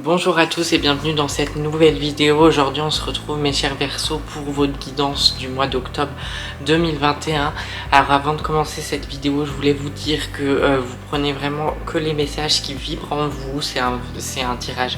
Bonjour à tous et bienvenue dans cette nouvelle vidéo. Aujourd'hui on se retrouve mes chers Verseaux pour votre guidance du mois d'octobre 2021. Alors avant de commencer cette vidéo, je voulais vous dire que vous prenez vraiment que les messages qui vibrent en vous. C'est un tirage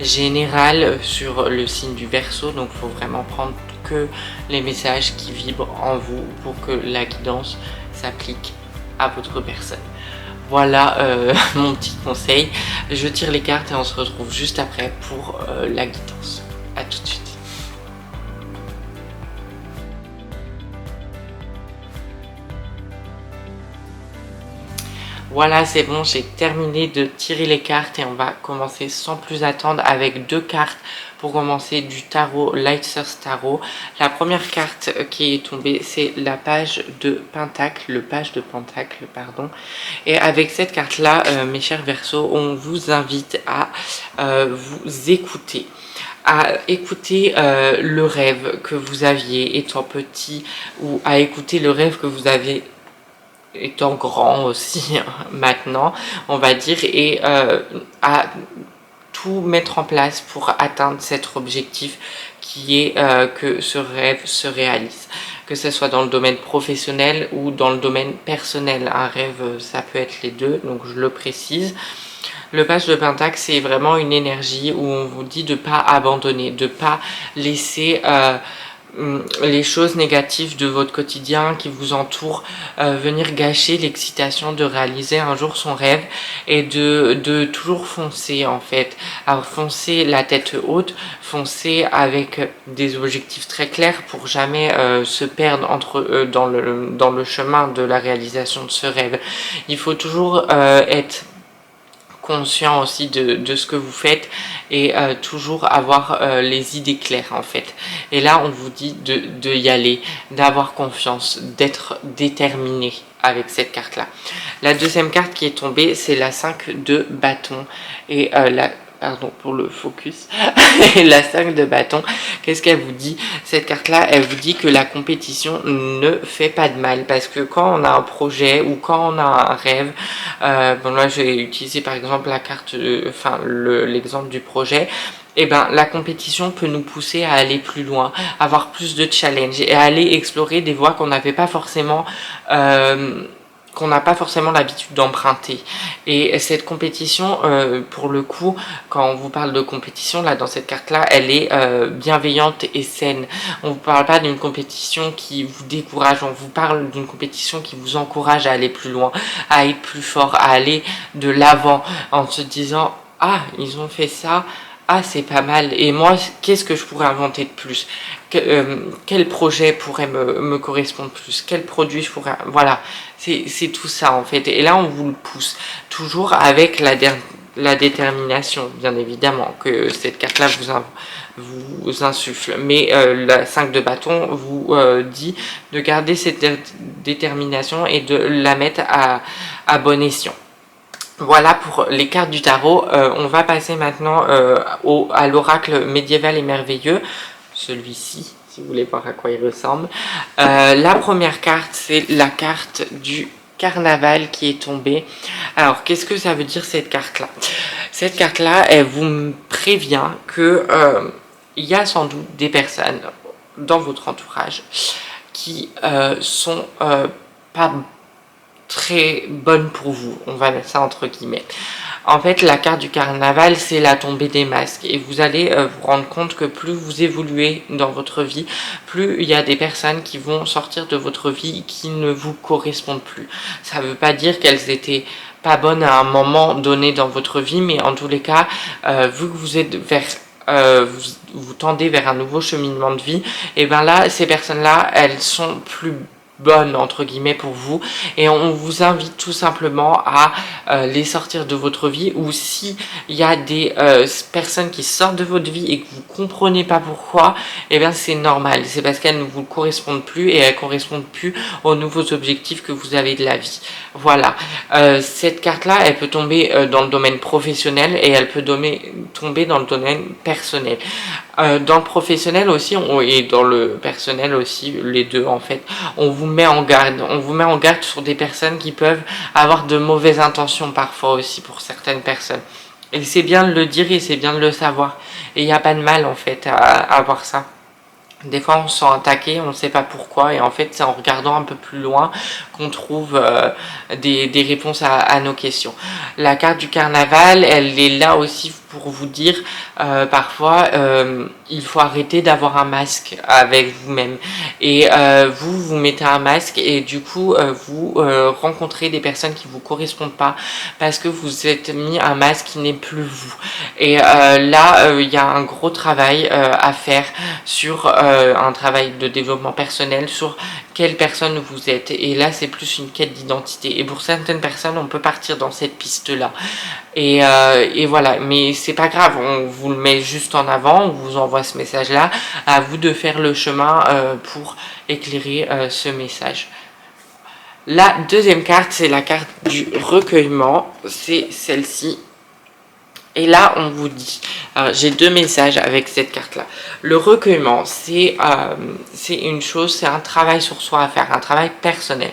général sur le signe du Verseau, donc il faut vraiment prendre que les messages qui vibrent en vous pour que la guidance s'applique à votre personne. Voilà mon petit conseil. Je tire les cartes et on se retrouve juste après pour la guidance. A tout de suite. Voilà, c'est bon, j'ai terminé de tirer les cartes et on va commencer sans plus attendre avec deux cartes pour commencer du tarot Lightsource Tarot. La première carte qui est tombée, c'est la page de Pentacle, le page de Pentacle, pardon. Et avec cette carte-là, mes chers Verseaux, on vous invite à vous écouter. À écouter le rêve que vous aviez étant petit ou à écouter le rêve que vous avez étant grand aussi maintenant, on va dire, et à tout mettre en place pour atteindre cet objectif qui est que ce rêve se réalise, que ce soit dans le domaine professionnel ou dans le domaine personnel. Un rêve, ça peut être les deux, donc je le précise. Le page de Pentacle, c'est vraiment une énergie où on vous dit de ne pas abandonner, de ne pas laisser les choses négatives de votre quotidien qui vous entourent venir gâcher l'excitation de réaliser un jour son rêve et de toujours foncer en fait. Alors foncer la tête haute, foncer avec des objectifs très clairs pour jamais se perdre dans le chemin de la réalisation de ce rêve. Il faut toujours être conscient aussi de ce que vous faites et toujours avoir les idées claires en fait. Et là on vous dit de y aller, d'avoir confiance, d'être déterminé avec cette carte là. La deuxième carte qui est tombée, c'est la 5 de bâton et pardon pour le focus, et la 5 de bâton, qu'est-ce qu'elle vous dit? Cette carte-là, elle vous dit que la compétition ne fait pas de mal, parce que quand on a un projet ou quand on a un rêve, bon là je vais utiliser par exemple la carte, l'exemple du projet, et ben la compétition peut nous pousser à aller plus loin, avoir plus de challenge et à aller explorer des voies qu'on n'avait pas forcément qu'on n'a pas forcément l'habitude d'emprunter. Et cette compétition, pour le coup, quand on vous parle de compétition, là, dans cette carte-là, elle est bienveillante et saine. On ne vous parle pas d'une compétition qui vous décourage, on vous parle d'une compétition qui vous encourage à aller plus loin, à être plus fort, à aller de l'avant, en se disant « Ah, ils ont fait ça ». Ah, c'est pas mal. Et moi, qu'est-ce que je pourrais inventer de plus? Quel projet pourrait me correspondre plus? Quel produit je pourrais... Voilà, c'est tout ça en fait. Et là, on vous le pousse. Toujours avec la détermination, bien évidemment, que cette carte-là vous insuffle. Mais la 5 de bâton vous dit de garder cette détermination et de la mettre à bon escient. Voilà pour les cartes du tarot. On va passer maintenant à l'oracle médiéval et merveilleux. Celui-ci, si vous voulez voir à quoi il ressemble. La première carte, c'est la carte du carnaval qui est tombée. Alors, qu'est-ce que ça veut dire cette carte-là? Cette carte-là, elle vous prévient que il y a sans doute des personnes dans votre entourage qui sont pas très bonne pour vous, on va mettre ça entre guillemets. En fait, la carte du carnaval, c'est la tombée des masques et vous allez vous rendre compte que plus vous évoluez dans votre vie, plus il y a des personnes qui vont sortir de votre vie qui ne vous correspondent plus. Ça ne veut pas dire qu'elles étaient pas bonnes à un moment donné dans votre vie, mais en tous les cas, vu que vous êtes vous tendez vers un nouveau cheminement de vie, et bien là, ces personnes-là, elles sont plus bonne entre guillemets pour vous et on vous invite tout simplement à les sortir de votre vie, ou si il y a des personnes qui sortent de votre vie et que vous comprenez pas pourquoi, et bien c'est normal, c'est parce qu'elles ne vous correspondent plus et elles correspondent plus aux nouveaux objectifs que vous avez de la vie. Voilà, cette carte là elle peut tomber dans le domaine professionnel et elle peut tomber dans le domaine personnel. Dans le professionnel aussi et dans le personnel aussi, les deux en fait, on vous met en garde sur des personnes qui peuvent avoir de mauvaises intentions parfois aussi pour certaines personnes. Et c'est bien de le dire et c'est bien de le savoir. Et il n'y a pas de mal en fait à avoir ça. Des fois, on se sent attaqué, on ne sait pas pourquoi, et en fait, c'est en regardant un peu plus loin qu'on trouve des réponses à nos questions. La carte du carnaval, elle est là aussi pour vous dire, parfois, il faut arrêter d'avoir un masque avec vous-même. Et vous mettez un masque, et du coup, vous rencontrez des personnes qui ne vous correspondent pas, parce que vous êtes mis un masque qui n'est plus vous. Et là, il y a un gros travail à faire sur un travail de développement personnel, sur quelle personne vous êtes. Et là, c'est plus une quête d'identité. Et pour certaines personnes, on peut partir dans cette piste-là. Et voilà, mais c'est pas grave, on vous le met juste en avant, on vous envoie ce message-là. À vous de faire le chemin pour éclairer ce message. La deuxième carte, c'est la carte du recueillement. C'est celle-ci. Et là, on vous dit, j'ai deux messages avec cette carte-là. Le recueillement, c'est une chose, c'est un travail sur soi à faire, un travail personnel.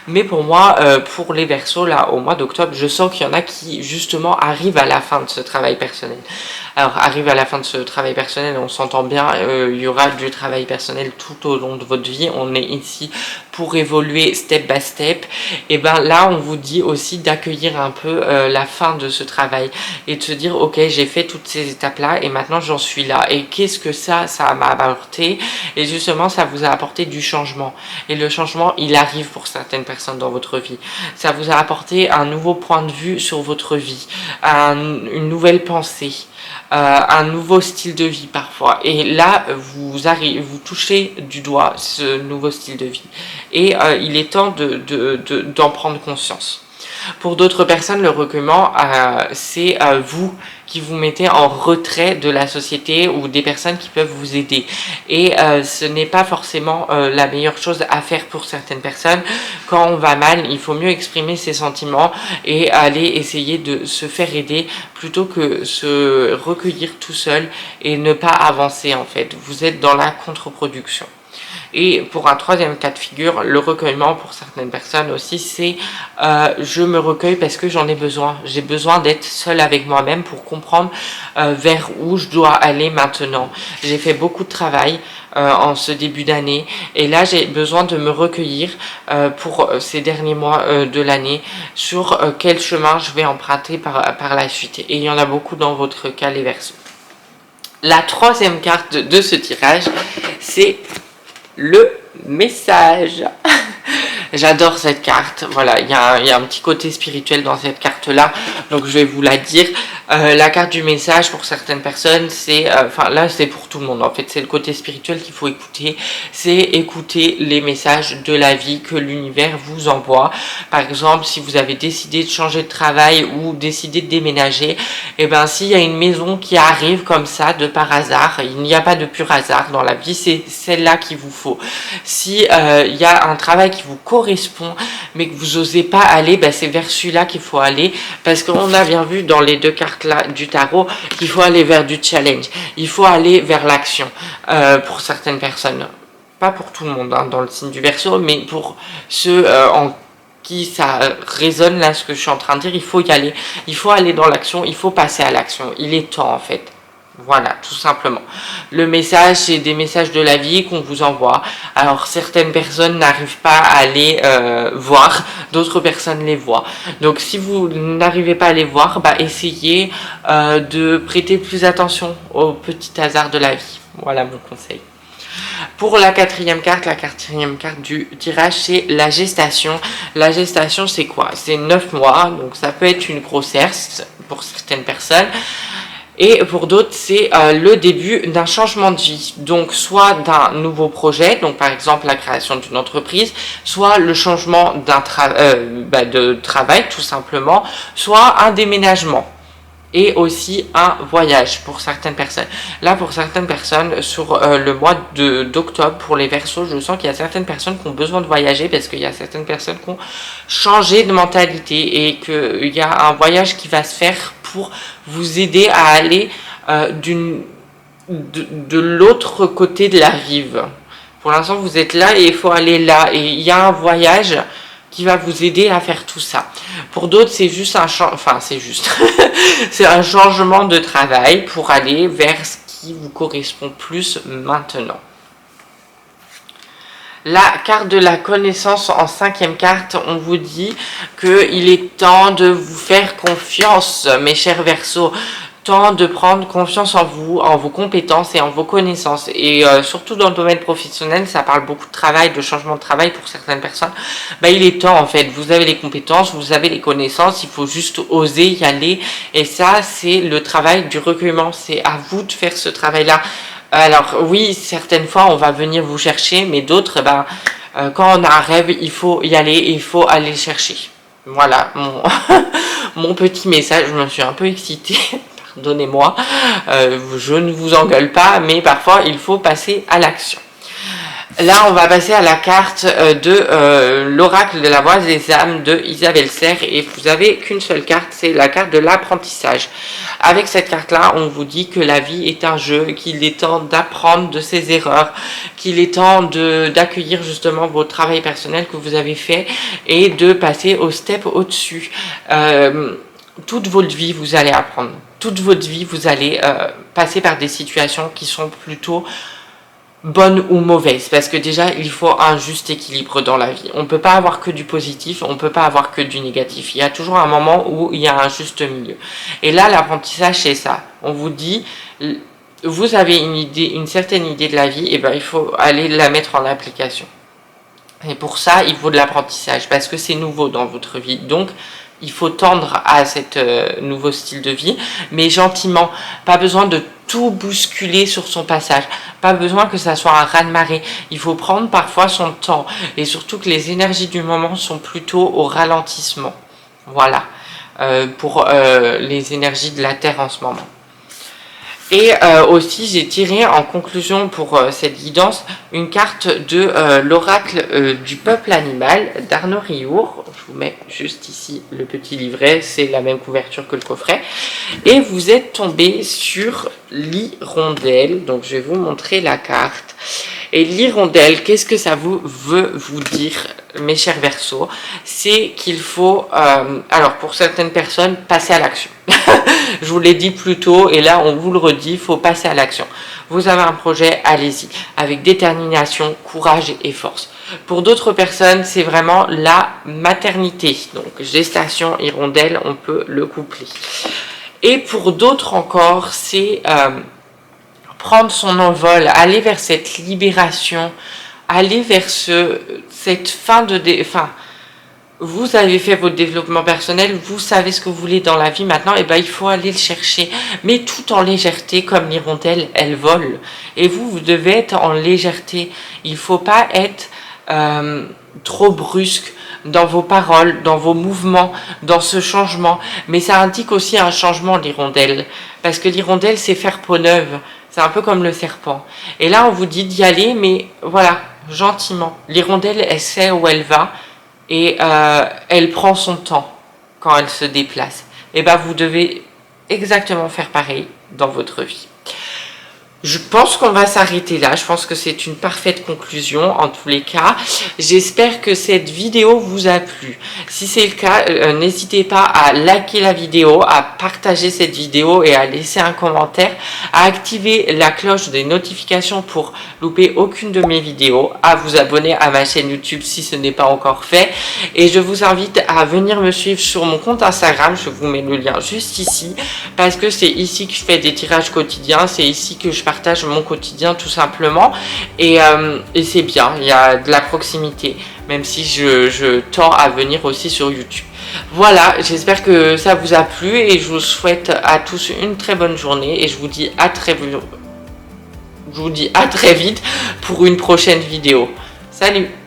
Mais pour moi, pour les Verseaux, là, au mois d'octobre, je sens qu'il y en a qui, justement, arrivent à la fin de ce travail personnel. Alors, arrive à la fin de ce travail personnel, on s'entend bien, il y aura du travail personnel tout au long de votre vie. On est ici pour évoluer step by step. Et ben là, on vous dit aussi d'accueillir un peu la fin de ce travail et de se dire, ok, j'ai fait toutes ces étapes-là et maintenant j'en suis là. Et qu'est-ce que ça m'a apporté? Et justement, ça vous a apporté du changement. Et le changement, il arrive pour certaines personnes dans votre vie. Ça vous a apporté un nouveau point de vue sur votre vie, une nouvelle pensée. Un nouveau style de vie parfois, et là vous touchez du doigt ce nouveau style de vie, et il est temps d'en prendre conscience. Pour d'autres personnes, le recueillement, c'est vous qui vous mettez en retrait de la société ou des personnes qui peuvent vous aider. Et ce n'est pas forcément la meilleure chose à faire pour certaines personnes. Quand on va mal, il faut mieux exprimer ses sentiments et aller essayer de se faire aider plutôt que se recueillir tout seul et ne pas avancer en fait. Vous êtes dans la contre-production. Et pour un troisième cas de figure, le recueillement pour certaines personnes aussi, c'est je me recueille parce que j'en ai besoin. J'ai besoin d'être seule avec moi-même pour comprendre vers où je dois aller maintenant. J'ai fait beaucoup de travail en ce début d'année et là j'ai besoin de me recueillir pour ces derniers mois de l'année sur quel chemin je vais emprunter par la suite. Et il y en a beaucoup dans votre cas, les Verseaux. La troisième carte de ce tirage, c'est le message. J'adore cette carte. Voilà, il y a un petit côté spirituel dans cette carte-là, donc je vais vous la dire. La carte du message, pour certaines personnes, c'est... Enfin, là, c'est pour tout le monde, en fait. C'est le côté spirituel qu'il faut écouter. C'est écouter les messages de la vie que l'univers vous envoie. Par exemple, si vous avez décidé de changer de travail ou décidé de déménager, et ben, s'il y a une maison qui arrive comme ça, de par hasard, il n'y a pas de pur hasard dans la vie, c'est celle-là qu'il vous faut. Si il y a un travail qui vous correspond, mais que vous n'osez pas aller, ben, c'est vers celui-là qu'il faut aller, parce qu'on a bien vu dans les deux cartes là du tarot qu'il faut aller vers du challenge, il faut aller vers l'action pour certaines personnes, pas pour tout le monde hein, dans le signe du Verseau, mais pour ceux en qui ça résonne là ce que je suis en train de dire, il faut y aller, il faut aller dans l'action, il faut passer à l'action, il est temps en fait. Voilà, tout simplement. Le message, c'est des messages de la vie qu'on vous envoie. Alors, certaines personnes n'arrivent pas à les voir, d'autres personnes les voient. Donc, si vous n'arrivez pas à les voir, bah, essayez de prêter plus attention aux petits hasards de la vie. Voilà mon conseil. Pour la quatrième carte du tirage, c'est la gestation. La gestation, c'est quoi? C'est 9 mois, donc ça peut être une grossesse pour certaines personnes. Et pour d'autres, c'est le début d'un changement de vie. Donc, soit d'un nouveau projet, donc par exemple la création d'une entreprise, soit le changement de travail, tout simplement, soit un déménagement. Et aussi un voyage pour certaines personnes. Là, pour certaines personnes, sur le mois d'octobre, pour les Verseaux, je sens qu'il y a certaines personnes qui ont besoin de voyager parce qu'il y a certaines personnes qui ont changé de mentalité et qu'il y a un voyage qui va se faire pour vous aider à aller de l'autre côté de la rive. Pour l'instant, vous êtes là et il faut aller là. Et il y a un voyage qui va vous aider à faire tout ça. Pour d'autres, c'est juste c'est un changement de travail pour aller vers ce qui vous correspond plus maintenant. La carte de la connaissance en 5e carte, on vous dit qu'il est temps de vous faire confiance, mes chers Verseaux. Temps de prendre confiance en vous, en vos compétences et en vos connaissances. Et surtout dans le domaine professionnel, ça parle beaucoup de travail, de changement de travail pour certaines personnes. Il est temps en fait, vous avez les compétences, vous avez les connaissances, il faut juste oser y aller. Et ça, c'est le travail du recueillement, c'est à vous de faire ce travail-là. Alors oui, certaines fois, on va venir vous chercher, mais d'autres, quand on a un rêve, il faut y aller et il faut aller chercher. Voilà, mon petit message, je me suis un peu excitée. Pardonnez-moi, je ne vous engueule pas, mais parfois il faut passer à l'action. Là, on va passer à la carte de l'oracle de la voix des âmes de Isabelle Serre, et vous avez qu'une seule carte, c'est la carte de l'apprentissage. Avec cette carte-là, on vous dit que la vie est un jeu, qu'il est temps d'apprendre de ses erreurs, qu'il est temps d'accueillir justement vos travail personnel que vous avez fait et de passer au step au-dessus. Toute votre vie, vous allez apprendre. Toute votre vie, vous allez passer par des situations qui sont plutôt bonnes ou mauvaises. Parce que déjà, il faut un juste équilibre dans la vie. On ne peut pas avoir que du positif, on ne peut pas avoir que du négatif. Il y a toujours un moment où il y a un juste milieu. Et là, l'apprentissage, c'est ça. On vous dit, vous avez une certaine idée de la vie, et il faut aller la mettre en application. Et pour ça, il faut de l'apprentissage, parce que c'est nouveau dans votre vie. Donc, il faut tendre à cet nouveau style de vie, mais gentiment. Pas besoin de tout bousculer sur son passage. Pas besoin que ça soit un raz-de-marée. Il faut prendre parfois son temps. Et surtout que les énergies du moment sont plutôt au ralentissement. Voilà. Pour les énergies de la Terre en ce moment. Et aussi, j'ai tiré en conclusion pour cette guidance une carte de l'oracle du peuple animal d'Arnaud Riour. Je vous mets juste ici le petit livret, c'est la même couverture que le coffret. Et vous êtes tombé sur l'hirondelle, donc je vais vous montrer la carte. Et l'hirondelle, qu'est-ce que ça veut vous dire, mes chers Verseaux? C'est qu'il faut, alors pour certaines personnes, passer à l'action. Je vous l'ai dit plus tôt, et là on vous le redit, il faut passer à l'action. Vous avez un projet, allez-y, avec détermination, courage et force. Pour d'autres personnes, c'est vraiment la maternité. Donc gestation, hirondelle, on peut le coupler. Et pour d'autres encore, c'est prendre son envol, aller vers cette libération, aller vers cette fin de... Vous avez fait votre développement personnel, vous savez ce que vous voulez dans la vie maintenant, et il faut aller le chercher, mais tout en légèreté, comme l'hirondelle, elle vole. Et vous devez être en légèreté. Il ne faut pas être trop brusque dans vos paroles, dans vos mouvements, dans ce changement. Mais ça indique aussi un changement, l'hirondelle, parce que l'hirondelle, c'est faire peau neuve. C'est un peu comme le serpent. Et là, on vous dit d'y aller, mais voilà, gentiment. L'hirondelle, elle sait où elle va. Et elle prend son temps quand elle se déplace. Et vous devez exactement faire pareil dans votre vie. Je pense qu'on va s'arrêter là. Je pense que c'est une parfaite conclusion en tous les cas. J'espère que cette vidéo vous a plu. Si c'est le cas, n'hésitez pas à liker la vidéo, à partager cette vidéo et à laisser un commentaire, à activer la cloche des notifications pour louper aucune de mes vidéos, à vous abonner à ma chaîne YouTube si ce n'est pas encore fait. Et je vous invite à venir me suivre sur mon compte Instagram. Je vous mets le lien juste ici parce que c'est ici que je fais des tirages quotidiens. C'est ici que je partage mon quotidien tout simplement et c'est bien, il y a de la proximité même si je tends à venir aussi sur YouTube. Voilà, j'espère que ça vous a plu et je vous souhaite à tous une très bonne journée et je vous dis à très vite pour une prochaine vidéo. Salut!